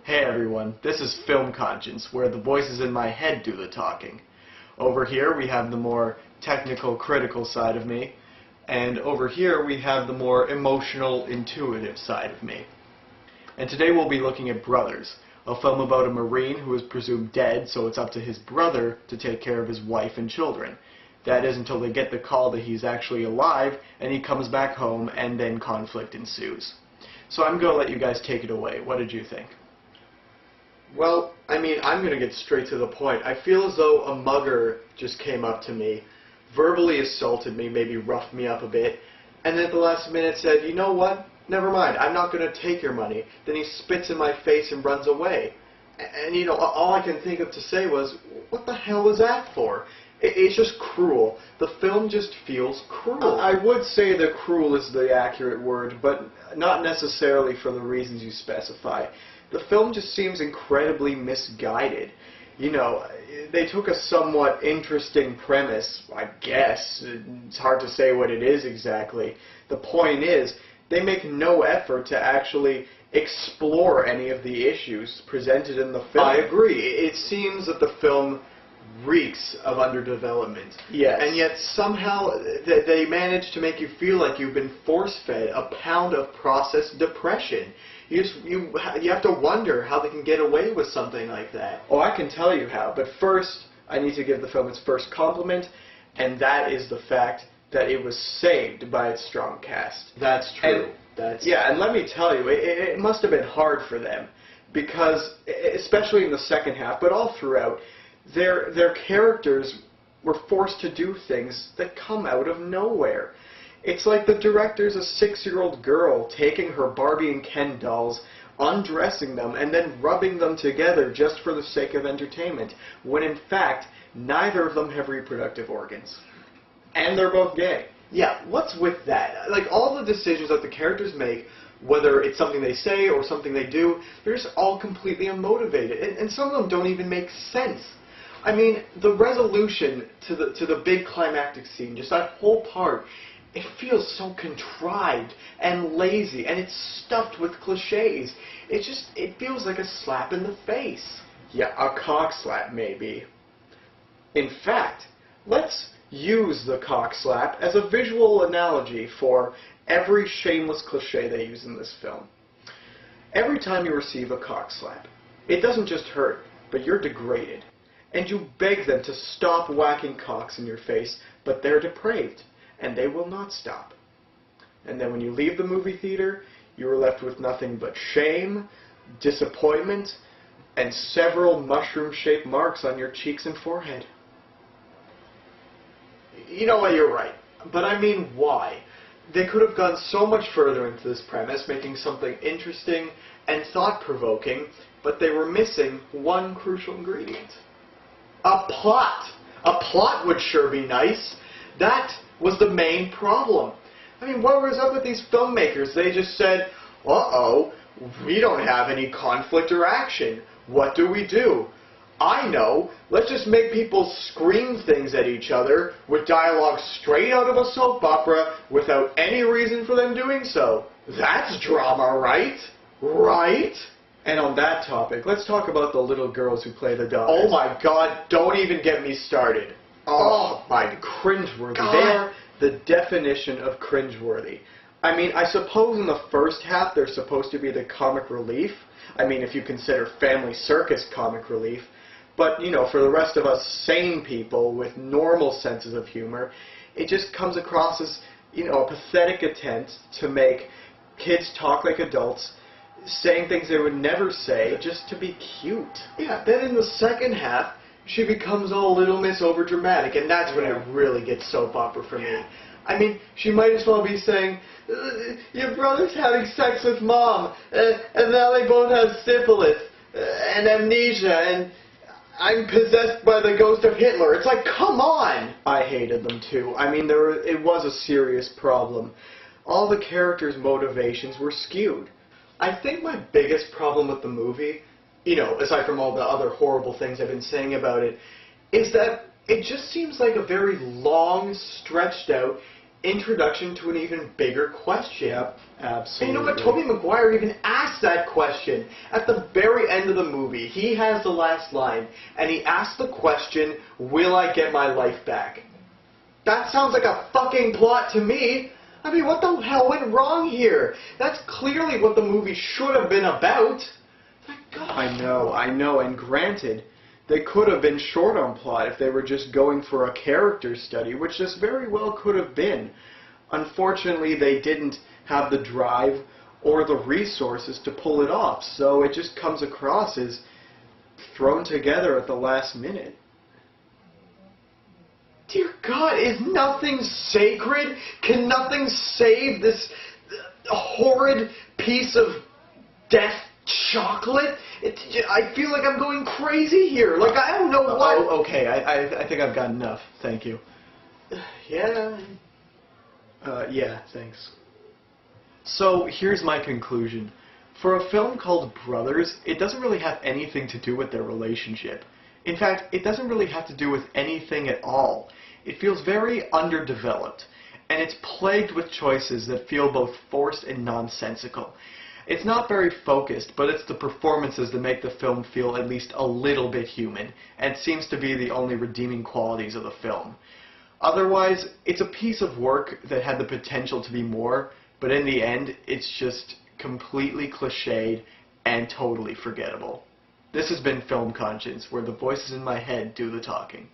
Hey everyone, this is Film Conscience, where the voices in my head do the talking. Over here we have the more technical, critical side of me, and over here we have the more emotional, intuitive side of me. And today we'll be looking at Brothers, a film about a Marine who is presumed dead, so it's up to his brother to take care of his wife and children. That is until they get the call that he's actually alive, and he comes back home, and then conflict ensues. So I'm going to let you guys take it away. What did you think? Well, I'm going to get straight to the point. I feel as though a mugger just came up to me, verbally assaulted me, maybe roughed me up a bit, and then at the last minute said, you know what? Never mind, I'm not going to take your money. Then he spits in my face and runs away. And all I can think of to say was, what the hell was that for? It's just cruel. The film just feels cruel. I would say that cruel is the accurate word, but not necessarily for the reasons you specify. The film just seems incredibly misguided. They took a somewhat interesting premise, I guess. It's hard to say what it is exactly. The point is, they make no effort to actually explore any of the issues presented in the film. I agree. It seems that the film reeks of underdevelopment. Yes. And yet somehow they manage to make you feel like you've been force-fed a pound of processed depression. You have to wonder how they can get away with something like that. Oh, I can tell you how, but first I need to give the film its first compliment, and that is the fact that it was saved by its strong cast. That's true. And let me tell you, it must have been hard for them, because, especially in the second half, but all throughout, their characters were forced to do things that come out of nowhere. It's like the director's a 6-year-old girl taking her Barbie and Ken dolls, undressing them, and then rubbing them together just for the sake of entertainment, when in fact, neither of them have reproductive organs. And they're both gay. Yeah, what's with that? Like, all the decisions that the characters make, whether it's something they say or something they do, they're just all completely unmotivated, and some of them don't even make sense. The resolution to the big climactic scene, just that whole part, it feels so contrived and lazy, and it's stuffed with cliches. It feels like a slap in the face. Yeah, a cock slap, maybe. In fact, let's use the cock slap as a visual analogy for every shameless cliche they use in this film. Every time you receive a cock slap, it doesn't just hurt, but you're degraded. And you beg them to stop whacking cocks in your face, but they're depraved, and they will not stop. And then when you leave the movie theater, you are left with nothing but shame, disappointment, and several mushroom-shaped marks on your cheeks and forehead. You know what, you're right. But why? They could have gone so much further into this premise, making something interesting and thought-provoking, but they were missing one crucial ingredient. A plot! A plot would sure be nice. That was the main problem. What was up with these filmmakers? They just said, uh-oh, we don't have any conflict or action. What do we do? I know, let's just make people scream things at each other with dialogue straight out of a soap opera without any reason for them doing so. That's drama, right? Right? And on that topic, let's talk about the little girls who play the daughters. Oh my god, don't even get me started. Oh my, cringeworthy. God. They are the definition of cringeworthy. I suppose in the first half they're supposed to be the comic relief. If you consider Family Circus comic relief. But, for the rest of us sane people with normal senses of humor, it just comes across as, a pathetic attempt to make kids talk like adults, saying things they would never say just to be cute. Yeah, then in the second half, she becomes all Little Miss overdramatic, and that's when it really gets soap opera for me. She might as well be saying, your brother's having sex with mom, and now they both have syphilis, and amnesia, and I'm possessed by the ghost of Hitler. It's like, come on! I hated them too. It was a serious problem. All the characters' motivations were skewed. I think my biggest problem with the movie, aside from all the other horrible things I've been saying about it, is that it just seems like a very long, stretched out, introduction to an even bigger question. Yep, absolutely. And you know what? Tobey Maguire even asked that question at the very end of the movie. He has the last line, and he asked the question, will I get my life back? That sounds like a fucking plot to me. I mean, what the hell went wrong here? That's clearly what the movie should have been about. My God. I know, and granted, they could have been short on plot if they were just going for a character study, which this very well could have been. Unfortunately, they didn't have the drive or the resources to pull it off, so it just comes across as thrown together at the last minute. Dear God, is nothing sacred? Can nothing save this horrid piece of death chocolate? I feel like I'm going crazy here. Like, I don't know what... Oh, okay, I think I've got enough. Thank you. Yeah. Yeah, thanks. So, here's my conclusion. For a film called Brothers, it doesn't really have anything to do with their relationship. In fact, it doesn't really have to do with anything at all. It feels very underdeveloped, and it's plagued with choices that feel both forced and nonsensical. It's not very focused, but it's the performances that make the film feel at least a little bit human, and seems to be the only redeeming qualities of the film. Otherwise, it's a piece of work that had the potential to be more, but in the end, it's just completely cliched and totally forgettable. This has been Film Conscience, where the voices in my head do the talking.